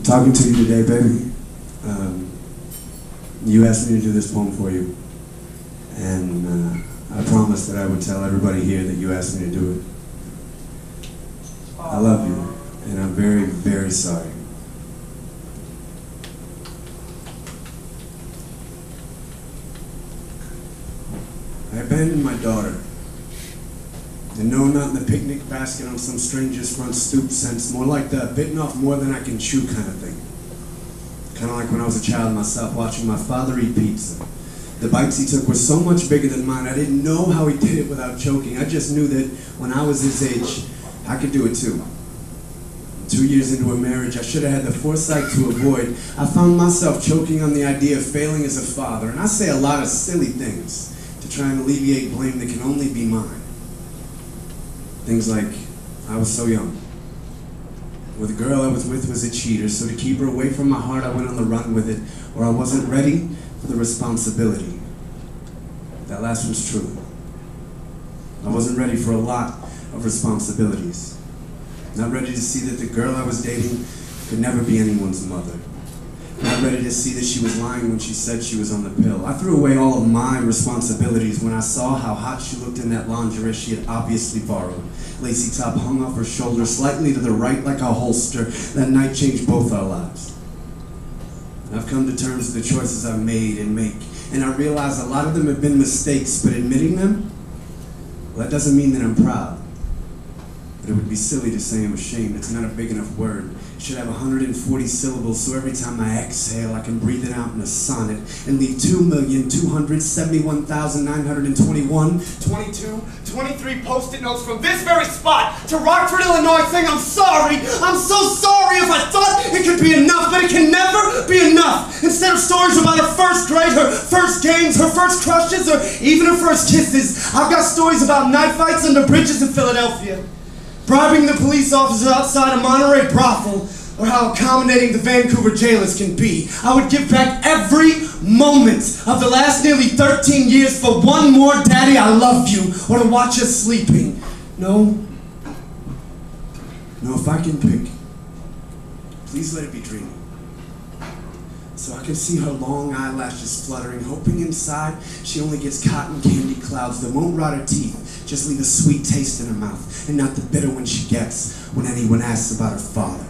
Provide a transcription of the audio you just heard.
I'm talking to you today, baby. You asked me to do this poem for you, and I promised that I would tell everybody here that you asked me to do it. I love you, and I'm very, very sorry. I abandoned my daughter. And no, not in the picnic basket on some stranger's front stoop sense, more like the bitten off more than I can chew kind of thing. Kind of like when I was a child myself, watching my father eat pizza. The bites he took were so much bigger than mine, I didn't know how he did it without choking. I just knew that when I was his age, I could do it too. 2 years into a marriage I should have had the foresight to avoid, I found myself choking on the idea of failing as a father, and I say a lot of silly things to try and alleviate blame that can only be mine. Things like, I was so young. Or the girl I was with was a cheater, so to keep her away from my heart, I went on the run with it. Or I wasn't ready for the responsibility. That last one's true. I wasn't ready for a lot of responsibilities. Not ready to see that the girl I was dating could never be anyone's mother. Not ready to see that she was lying when she said she was on the pill. I threw away all of my responsibilities when I saw how hot she looked in that lingerie she had obviously borrowed. Lacy top hung off her shoulder, slightly to the right like a holster. That night changed both our lives. I've come to terms with the choices I've made and make, and I realize a lot of them have been mistakes, but admitting them, well, that doesn't mean that I'm proud. But it would be silly to say I'm ashamed. It's not a big enough word. It should have 140 syllables, so every time I exhale, I can breathe it out in a sonnet and leave 2,271,921, 22, 23 post-it notes from this very spot to Rockford, Illinois, saying I'm sorry. I'm so sorry if I thought it could be enough, but it can never be enough. Instead of stories about her first grade, her first games, her first crushes, or even her first kisses, I've got stories about knife fights under bridges in Philadelphia, bribing the police officers outside a Monterey brothel, or how accommodating the Vancouver jailers can be. I would give back every moment of the last nearly 13 years for one more Daddy, I love you, or to watch us sleeping. No, if I can pick, please let it be dreaming. So I can see her long eyelashes fluttering, hoping inside she only gets cotton candy clouds that won't rot her teeth, just leave a sweet taste in her mouth, and not the bitter one she gets when anyone asks about her father.